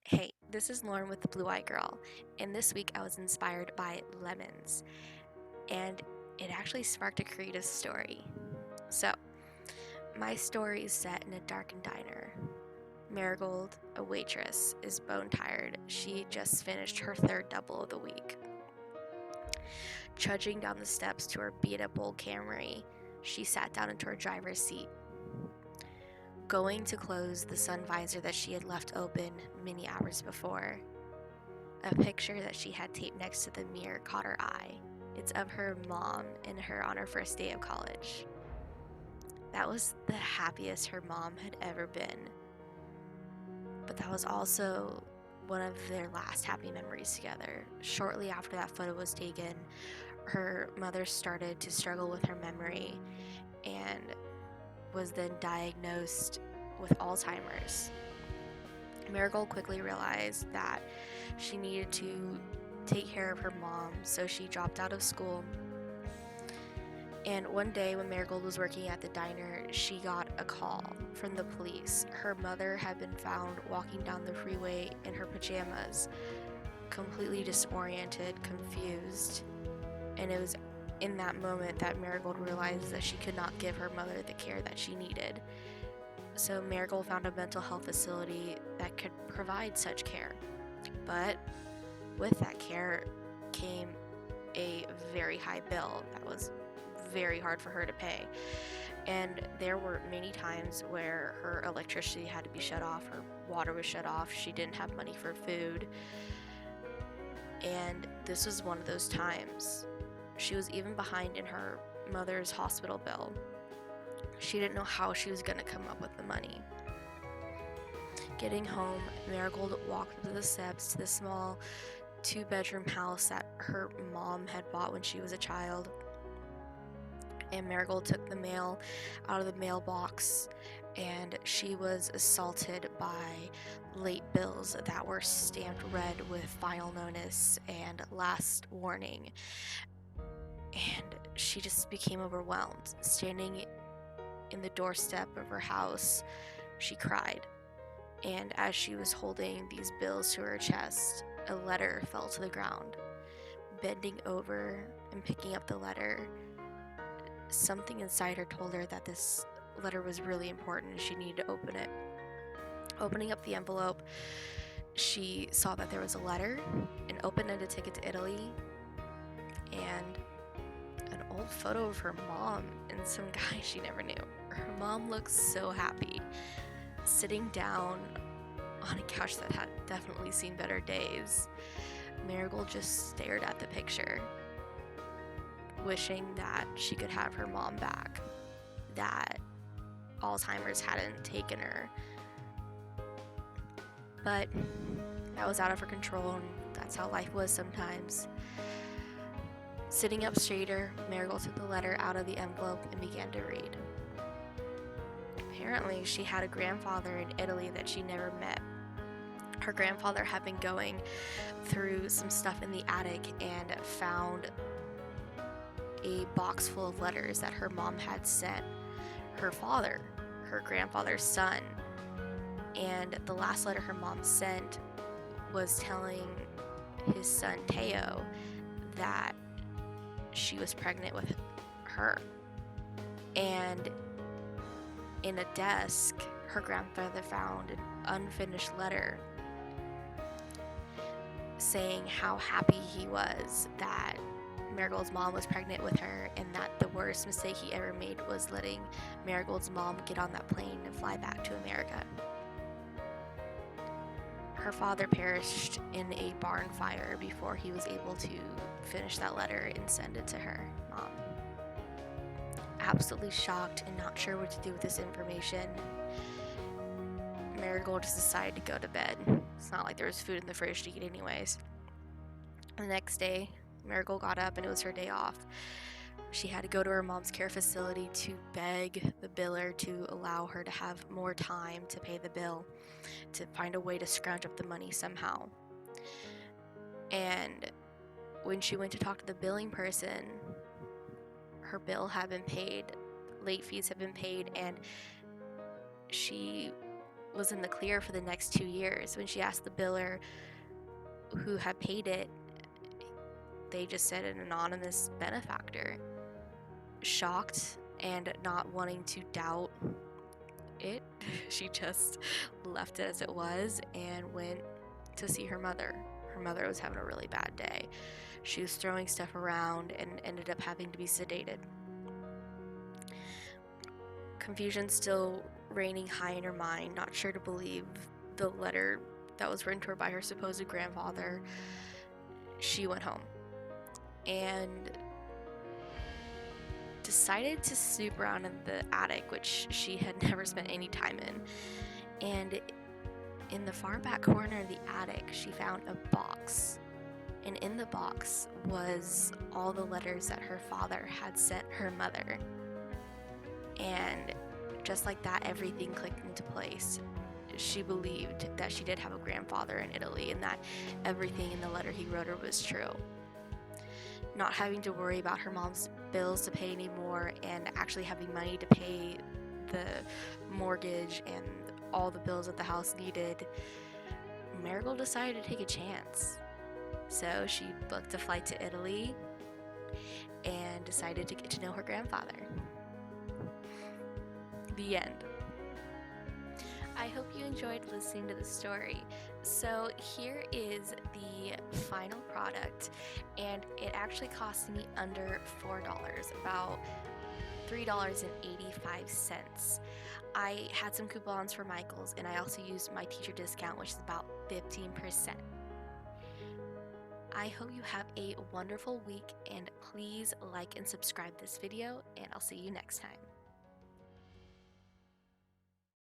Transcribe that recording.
Hey, this is Lauren with the Blue Eye Girl, and this week I was inspired by lemons, and it actually sparked a creative story. So, my story is set in a darkened diner. Marigold, a waitress, is bone tired. She just finished her third double of the week. Trudging down the steps to her beat up old Camry, she sat down into her driver's seat. Going to close the sun visor that she had left open many hours before, a picture that she had taped next to the mirror caught her eye. It's of her mom and her on her first day of college. That was the happiest her mom had ever been. But that was also one of their last happy memories together. Shortly after that photo was taken, her mother started to struggle with her memory and was then diagnosed with Alzheimer's. Marigold quickly realized that she needed to take care of her mom, so she dropped out of school. And one day when Marigold was working at the diner, she got a call from the police. Her mother had been found walking down the freeway in her pajamas, completely disoriented, confused. And it was in that moment that Marigold realized that she could not give her mother the care that she needed. So Marigold found a mental health facility that could provide such care. But with that care came a very high bill that was very hard for her to pay. And there were many times where her electricity had to be shut off, her water was shut off, she didn't have money for food. And this was one of those times. She was even behind in her mother's hospital bill. She didn't know how she was going to come up with the money. Getting home, Marigold walked up the steps to the small 2-bedroom house that her mom had bought when she was a child. And Marigold took the mail out of the mailbox, and she was assaulted by late bills that were stamped red with final notice and last warning. And she just became overwhelmed. Standing in the doorstep of her house, she cried. And as she was holding these bills to her chest, a letter fell to the ground. Bending over and picking up the letter, something inside her told her that this letter was really important and she needed to open it. Opening up the envelope, she saw that there was a letter, an open-ended ticket to Italy, and an old photo of her mom and some guy she never knew. Her mom looked so happy, sitting down on a couch that had definitely seen better days. Marigold just stared at the picture, wishing that she could have her mom back, that Alzheimer's hadn't taken her. But that was out of her control, and that's how life was sometimes. Sitting up straighter, Marigold took the letter out of the envelope and began to read. Apparently, she had a grandfather in Italy that she never met. Her grandfather had been going through some stuff in the attic and found a box full of letters that her mom had sent her father, her grandfather's son. And the last letter her mom sent was telling his son Teo that she was pregnant with her. And in a desk, her grandfather found an unfinished letter saying how happy he was that Marigold's mom was pregnant with her, and that the worst mistake he ever made was letting Marigold's mom get on that plane and fly back to America. Her father perished in a barn fire before he was able to finish that letter and send it to her mom. Absolutely shocked and not sure what to do with this information, Marigold just decided to go to bed. It's not like there was food in the fridge to eat anyways. The next day, Marigold got up and it was her day off. She had to go to her mom's care facility to beg the biller to allow her to have more time to pay the bill, to find a way to scrounge up the money somehow. And when she went to talk to the billing person, her bill had been paid, late fees had been paid, and she was in the clear for the next 2 years. When she asked the biller who had paid it, they just said an anonymous benefactor. Shocked and not wanting to doubt it, she just left it as it was and went to see her mother. Her mother was having a really bad day. She was throwing stuff around and ended up having to be sedated. Confusion still reigning high in her mind, not sure to believe the letter that was written to her by her supposed grandfather, she went home and decided to snoop around in the attic, which she had never spent any time in. And in the far back corner of the attic, she found a box. And in the box was all the letters that her father had sent her mother. And just like that, everything clicked into place. She believed that she did have a grandfather in Italy and that everything in the letter he wrote her was true. Not having to worry about her mom's bills to pay anymore and actually having money to pay the mortgage and all the bills that the house needed, Marigold decided to take a chance. So she booked a flight to Italy and decided to get to know her grandfather. The end. I hope you enjoyed listening to the story. So here is the final product, and it actually cost me under $4, about $3.85. I had some coupons for Michael's, and I also used my teacher discount, which is about 15%. I hope you have a wonderful week, and please like and subscribe this video, and I'll see you next time.